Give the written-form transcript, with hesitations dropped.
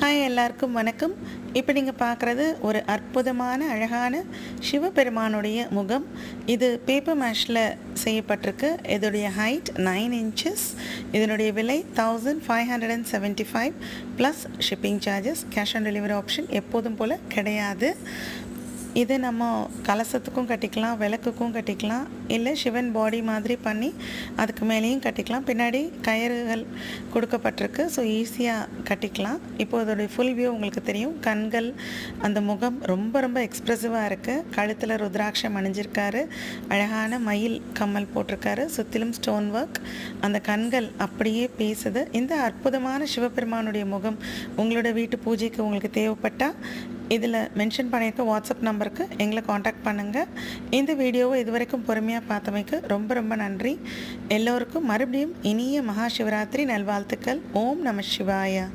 Hi எல்லாருக்கும் வணக்கம். இப்போ நீங்கள் பார்க்குறது ஒரு அற்புதமான அழகான சிவபெருமானுடைய முகம். இது பேப்பர் மேஷில் செய்யப்பட்டிருக்கு. இதோடைய ஹைட் 9 இன்ச்சஸ். இதனுடைய விலை 1575 plus shipping charges. Cash on delivery option எப்போதும் போல் கிடையாது. இது நம்ம கலசத்துக்கும் கட்டிக்கலாம், விளக்குக்கும் கட்டிக்கலாம், இல்லை சிவன் பாடி மாதிரி பண்ணி அதுக்கு மேலேயும் கட்டிக்கலாம். பின்னாடி கயிறுகள் கொடுக்கப்பட்டிருக்கு, ஸோ ஈஸியாக கட்டிக்கலாம். இப்போ அதோடைய ஃபுல் வியூ உங்களுக்கு தெரியும். கண்கள், அந்த முகம் ரொம்ப ரொம்ப எக்ஸ்ப்ரெசிவாக இருக்குது. கழுத்தில் ருத்ராட்சம் அணிஞ்சிருக்காரு, அழகான மயில் கம்மல் போட்டிருக்காரு, சுற்றிலும் ஸ்டோன் ஒர்க். அந்த கண்கள் அப்படியே பேசுது. இந்த அற்புதமான சிவபெருமானுடைய முகம் உங்களோட வீட்டு பூஜைக்கு உங்களுக்கு தேவைப்பட்டால் இதில் மென்ஷன் பண்ணியிருக்க வாட்ஸ்அப் நம்பருக்கு எங்களை காண்டாக்ட் பண்ணுங்கள். இந்த வீடியோவை இதுவரைக்கும் பொறுமையாக பார்த்தமைக்கு ரொம்ப ரொம்ப நன்றி. எல்லோருக்கும் மறுபடியும் இனிய மகா சிவராத்திரி நல்வாழ்த்துக்கள். ஓம் நம சிவாய.